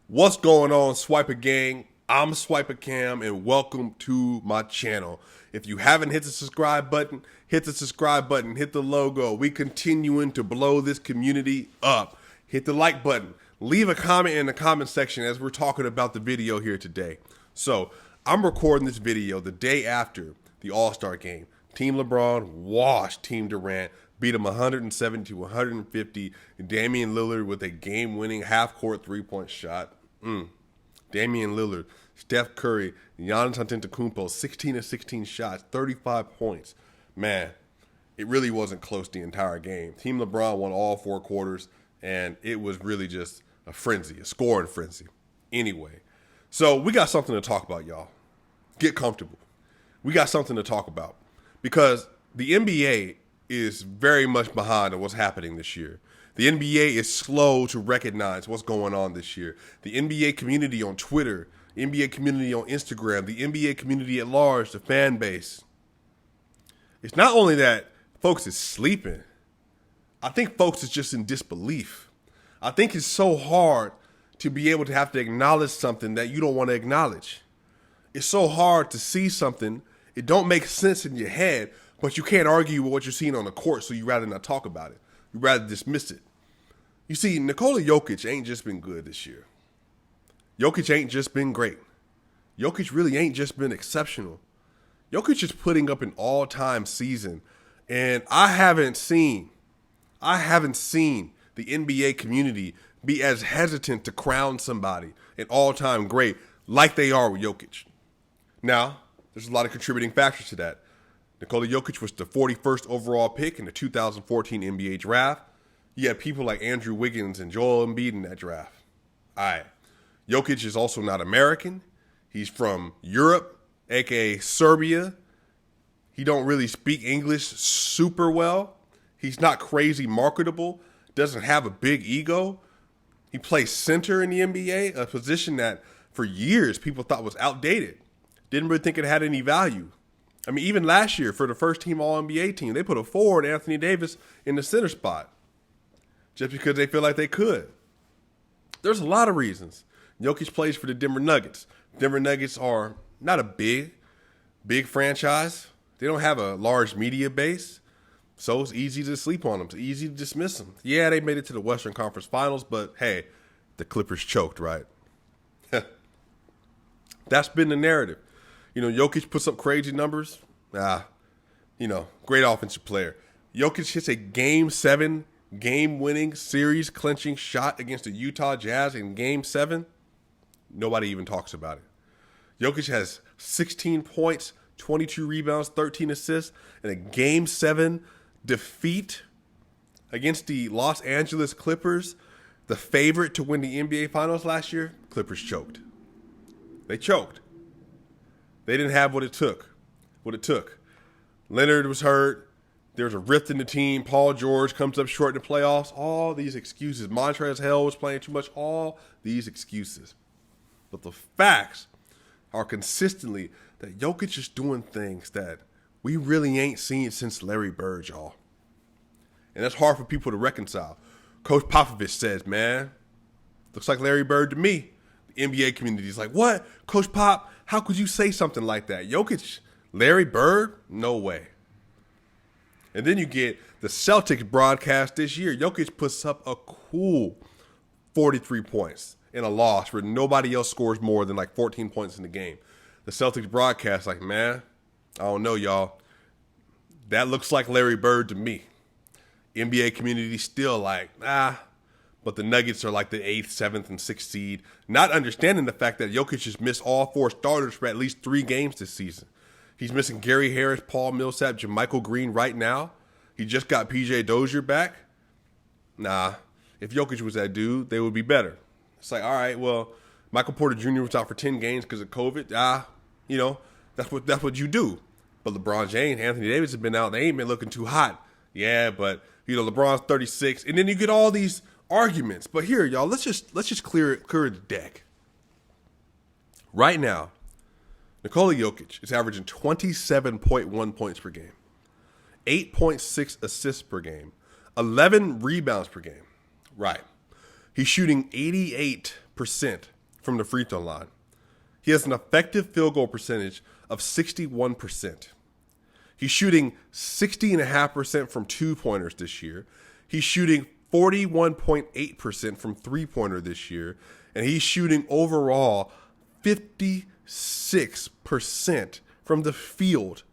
What's going on, Swiper Gang? I'm Swiper Cam, and welcome to my channel. If you haven't hit the subscribe button, hit the subscribe button, hit the logo. We continuing to blow this community up. Hit the like button. Leave a comment in the comment section as we're talking about the video here today. So, I'm recording this video the day after the All-Star game. Team LeBron washed Team Durant, beat him 107-150. Damian Lillard with a game-winning half-court three-point shot. Damian Lillard, Steph Curry, Giannis Antetokounmpo, 16 of 16 shots, 35 points. Man, it really wasn't close the entire game. Team LeBron won all four quarters, and it was really just a frenzy, a scoring frenzy. Anyway, so we got something to talk about, y'all. Get comfortable. We got something to talk about because the NBA is very much behind on what's happening this year. The NBA is slow to recognize what's going on this year. The NBA community on Twitter, NBA community on Instagram, the NBA community at large, the fan base. It's not only that folks is sleeping. I think folks is just in disbelief. I think it's so hard to be able to have to acknowledge something that you don't want to acknowledge. It's so hard to see something. It don't make sense in your head, but you can't argue with what you're seeing on the court, so you rather not talk about it. You rather dismiss it. You see, Nikola Jokic ain't just been good this year. Jokic ain't just been great. Jokic really ain't just been exceptional. Jokic is putting up an all-time season, and I haven't seen the NBA community be as hesitant to crown somebody an all-time great like they are with Jokic. Now, there's a lot of contributing factors to that. Nikola Jokic was the 41st overall pick in the 2014 NBA draft. You had people like Andrew Wiggins and Joel Embiid in that draft. All right. Jokic is also not American. He's from Europe, a.k.a. Serbia. He don't really speak English super well. He's not crazy marketable. Doesn't have a big ego. He plays center in the NBA, a position that for years people thought was outdated. Didn't really think it had any value. I mean, even last year for the first team All-NBA team, they put a forward, Anthony Davis, in the center spot just because they feel like they could. There's a lot of reasons. Jokic plays for the Denver Nuggets. Denver Nuggets are not a big franchise. They don't have a large media base, so it's easy to sleep on them. It's easy to dismiss them. Yeah, they made it to the Western Conference Finals, but hey, the Clippers choked, right? That's been the narrative. You know, Jokic puts up crazy numbers. Great offensive player. Jokic hits a Game 7, game-winning, series-clinching shot against the Utah Jazz in Game 7. Nobody even talks about it. Jokic has 16 points, 22 rebounds, 13 assists, and a Game 7 defeat against the Los Angeles Clippers, the favorite to win the NBA Finals last year. Clippers choked. They choked. They didn't have what it took. Leonard was hurt. There was a rift in the team. Paul George comes up short in the playoffs. All these excuses. Montrezl Harrell was playing too much. All these excuses. But the facts are consistently that Jokic is doing things that we really ain't seen since Larry Bird, y'all. And that's hard for people to reconcile. Coach Popovich says, man, looks like Larry Bird to me. The NBA community is like, what? Coach Pop, how could you say something like that? Jokic, Larry Bird? No way. And then you get the Celtics broadcast this year. Jokic puts up a cool 43 points in a loss where nobody else scores more than like 14 points in the game. The Celtics broadcast like, man, I don't know, y'all. That looks like Larry Bird to me. NBA community still like, but the Nuggets are like the 8th, 7th, and 6th seed, not understanding the fact that Jokic has missed all four starters for at least 3 games this season. He's missing Gary Harris, Paul Millsap, JaMychal Green right now. He just got PJ Dozier back. If Jokic was that dude, they would be better. It's like, all right, well, Michael Porter Jr. was out for 10 games because of COVID. That's what you do. But LeBron James, Anthony Davis have been out. They ain't been looking too hot. Yeah, but LeBron's 36, and then you get all these arguments. But here, y'all, let's just clear the deck. Right now, Nikola Jokic is averaging 27.1 points per game, 8.6 assists per game, 11 rebounds per game. Right. He's shooting 88% from the free throw line. He has an effective field goal percentage of 61%. He's shooting 60.5% from two-pointers this year. He's shooting 41.8% from three-pointer this year. And he's shooting overall 56% from the field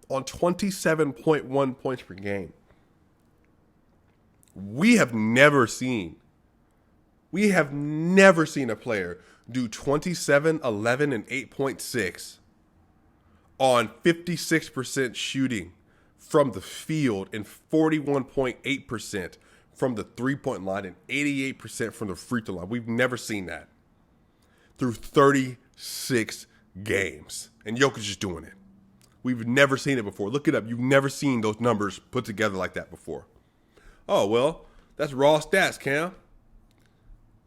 on 27.1 points per game. We have never seen a player do 27, 11, and 8.6 on 56% shooting from the field and 41.8% from the three-point line and 88% from the free throw line. We've never seen that through 36 games. And Jokic is doing it. We've never seen it before. Look it up. You've never seen those numbers put together like that before. Oh, well, that's raw stats, Cam.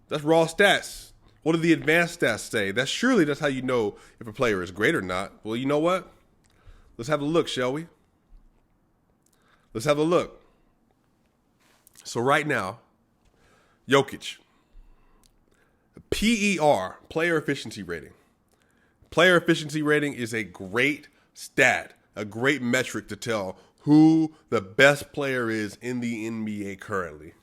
That's raw stats. What do the advanced stats say? That's how you know if a player is great or not. Well, you know what? Let's have a look, shall we? Let's have a look. So right now, Jokic, PER, player efficiency rating. Player efficiency rating is a great stat, a great metric to tell who the best player is in the NBA currently.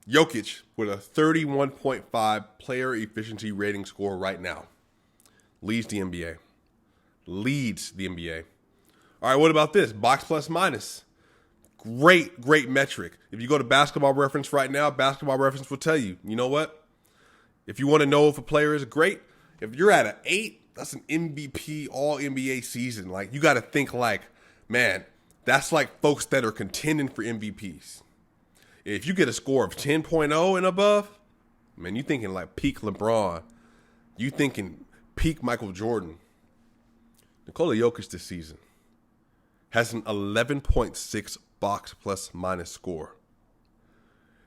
Jokic with a 31.5 player efficiency rating score right now leads the NBA. All right, what about this? Box plus minus. Great metric. If you go to Basketball Reference right now, Basketball Reference will tell you, you know what? If you want to know if a player is great, if you're at an 8, that's an MVP All-NBA season. Like, you got to think like, man, that's like folks that are contending for MVPs. If you get a score of 10.0 and above, man, you thinking like peak LeBron. You thinking peak Michael Jordan. Nikola Jokic this season has an 11.6 box plus minus score.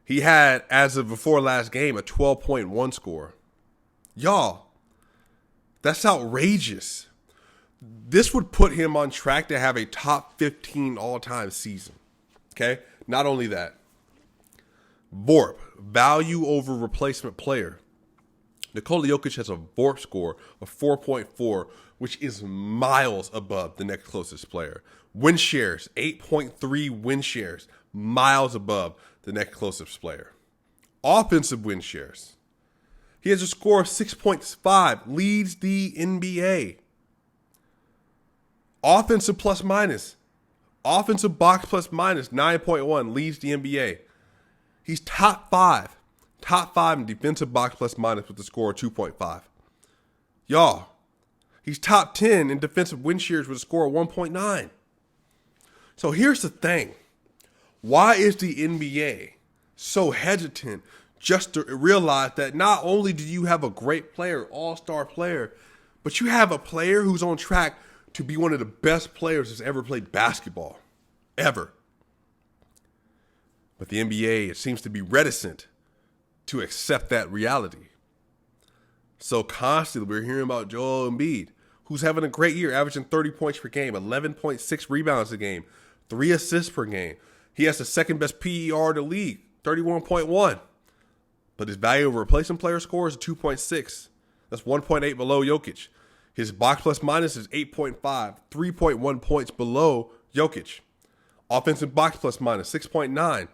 He had, as of before last game, a 12.1 score. Y'all, that's outrageous. This would put him on track to have a top 15 all-time season. Okay? Not only that. VORP, value over replacement player. Nikola Jokic has a VORP score of 4.4, which is miles above the next closest player. Win shares, 8.3 win shares, miles above the next closest player. Offensive win shares. He has a score of 6.5, leads the NBA. Offensive plus minus. Offensive box plus minus, 9.1, leads the NBA. He's top five in defensive box plus minus with a score of 2.5. Y'all, he's top 10 in defensive win shares with a score of 1.9. So here's the thing. Why is the NBA so hesitant just to realize that not only do you have a great player, all-star player, but you have a player who's on track to be one of the best players that's ever played basketball, ever. But the NBA, it seems to be reticent to accept that reality. So constantly we're hearing about Joel Embiid, who's having a great year, averaging 30 points per game, 11.6 rebounds a game, 3 assists per game. He has the second best PER in the league, 31.1. But his value over replacement player score is 2.6. That's 1.8 below Jokic. His box plus minus is 8.5, 3.1 points below Jokic. Offensive box plus minus 6.9,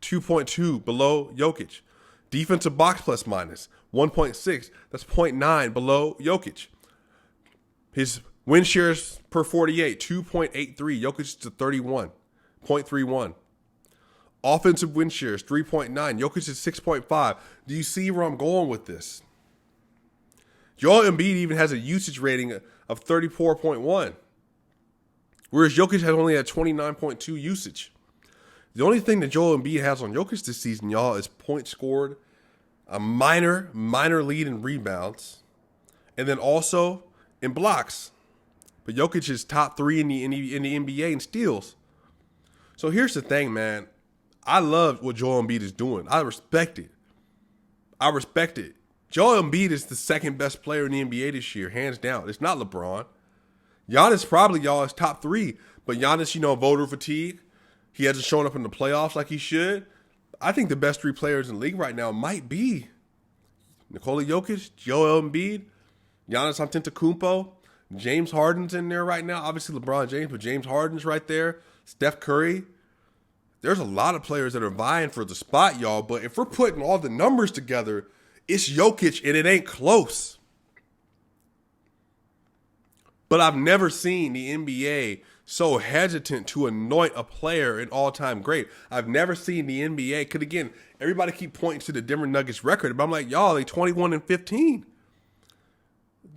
2.2 below Jokic. Defensive box plus minus 1.6, that's 0.9 below Jokic. His win shares per 48, 2.83. Jokic is to 31.31. Offensive win shares 3.9. Jokic is 6.5. Do you see where I'm going with this? Joel Embiid even has a usage rating of 34.1, whereas Jokic has only had 29.2 usage. The only thing that Joel Embiid has on Jokic this season, y'all, is points scored, a minor lead in rebounds, and then also in blocks. But Jokic is top 3 in the NBA in steals. So here's the thing, man. I love what Joel Embiid is doing. I respect it. Joel Embiid is the second best player in the NBA this year, hands down. It's not LeBron. Giannis probably, y'all, is top 3. But Giannis, voter fatigue. He hasn't shown up in the playoffs like he should. I think the best 3 players in the league right now might be Nikola Jokic, Joel Embiid, Giannis Antetokounmpo, James Harden's in there right now. Obviously LeBron James, but James Harden's right there. Steph Curry. There's a lot of players that are vying for the spot, y'all. But if we're putting all the numbers together, it's Jokic, and it ain't close. But I've never seen the NBA so hesitant to anoint a player an all-time great. I've never seen the NBA, because again, everybody keep pointing to the Denver Nuggets record, but I'm like, y'all, they 21-15.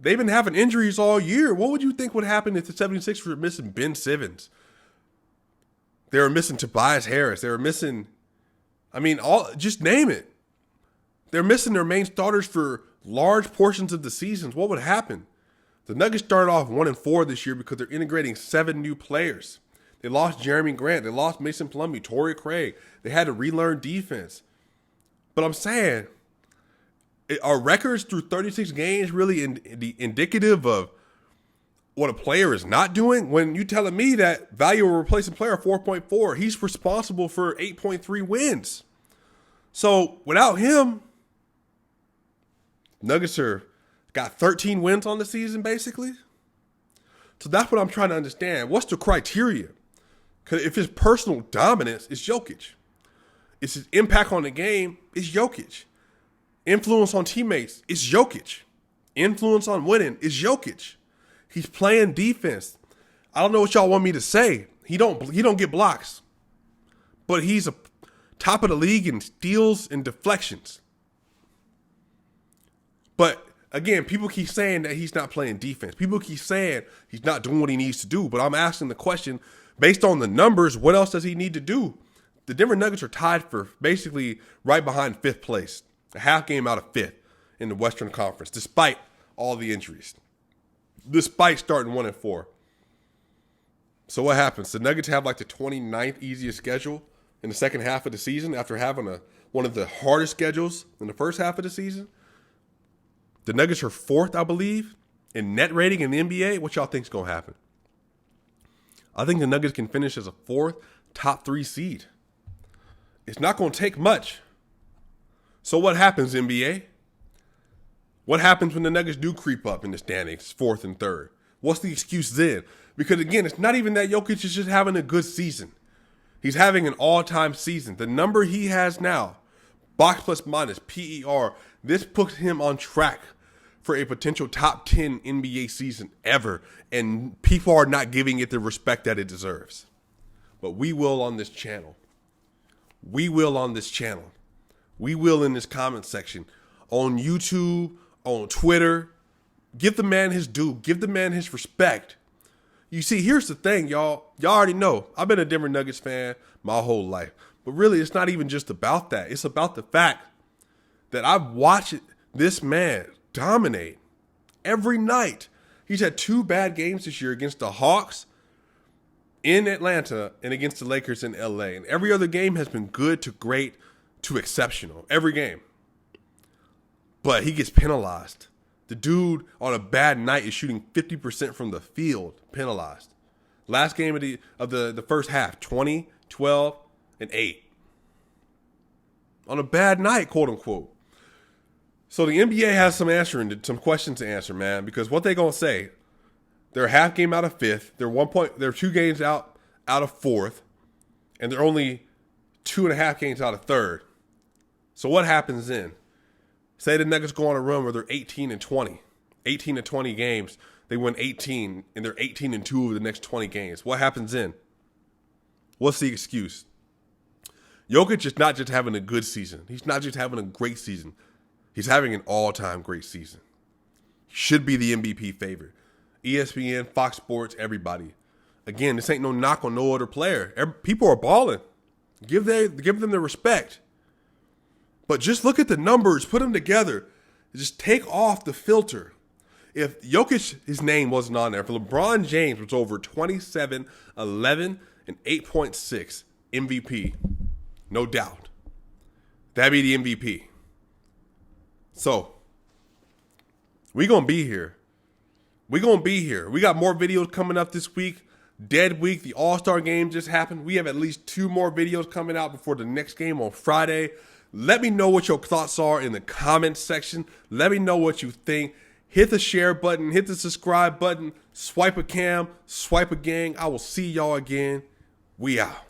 They've been having injuries all year. What would you think would happen if the 76ers were missing Ben Simmons? They were missing Tobias Harris. They were missing, just name it. They're missing their main starters for large portions of the seasons. What would happen? The Nuggets started off 1-4 this year because they're integrating 7 new players. They lost Jeremy Grant. They lost Mason Plumlee, Torrey Craig. They had to relearn defense. But I'm saying, are records through 36 games really indicative of what a player is not doing? When you telling me that value of a replacement player 4.4, he's responsible for 8.3 wins. So without him, Nuggets got 13 wins on the season, basically. So that's what I'm trying to understand. What's the criteria? Because if his personal dominance is Jokic, it's his impact on the game is Jokic. Influence on teammates is Jokic. Influence on winning is Jokic. He's playing defense. I don't know what y'all want me to say. He don't get blocks, but he's a top of the league in steals and deflections. But again, people keep saying that he's not playing defense. People keep saying he's not doing what he needs to do. But I'm asking the question, based on the numbers, what else does he need to do? The Denver Nuggets are tied for basically right behind 5th place, a half game out of 5th in the Western Conference, despite all the injuries, despite starting 1-4. So what happens? The Nuggets have like the 29th easiest schedule in the second half of the season after having one of the hardest schedules in the first half of the season. The Nuggets are 4th, I believe, in net rating in the NBA. What y'all think's going to happen? I think the Nuggets can finish as a 4th, top 3 seed. It's not going to take much. So what happens, NBA? What happens when the Nuggets do creep up in the standings, 4th and 3rd? What's the excuse then? Because again, it's not even that Jokic is just having a good season. He's having an all-time season. The number he has now, box plus minus, PER, this puts him on track for a potential top 10 NBA season ever. And people are not giving it the respect that it deserves. But we will on this channel. We will on this channel. We will in this comment section. On YouTube, on Twitter. Give the man his due. Give the man his respect. You see, here's the thing, y'all. Y'all already know. I've been a Denver Nuggets fan my whole life. But really, it's not even just about that. It's about the fact that I've watched this man dominate every night. He's had 2 bad games this year against the Hawks in Atlanta and against the Lakers in LA. And every other game has been good to great to exceptional. Every game. But he gets penalized. The dude on a bad night is shooting 50% from the field, penalized. Last game of the first half, 20, 12, and 8. On a bad night, quote unquote. So the NBA has some questions to answer, man, because what they gonna say? They're a half game out of 5th. They're 2 games out of 4th, and they're only 2.5 games out of 3rd. So what happens then? Say the Nuggets go on a run where they're 18-20. 18-20 games. They win 18, and they're 18-2 over the next 20 games. What happens then? What's the excuse? Jokic is not just having a good season. He's not just having a great season. He's having an all-time great season. He should be the MVP favorite. ESPN, Fox Sports, everybody. Again, this ain't no knock on no other player. People are balling. Give them the respect. But just look at the numbers, put them together. Just take off the filter. If Jokic, his name wasn't on there, if LeBron James was over 27, 11, and 8.6 MVP, no doubt, that'd be the MVP. So, we gonna be here. We gonna be here. We got more videos coming up this week. Dead week, the All-Star game just happened. We have at least 2 more videos coming out before the next game on Friday. Let me know what your thoughts are in the comments section. Let me know what you think. Hit the share button, hit the subscribe button, swipe a cam, swipe a gang. I will see y'all again. We out.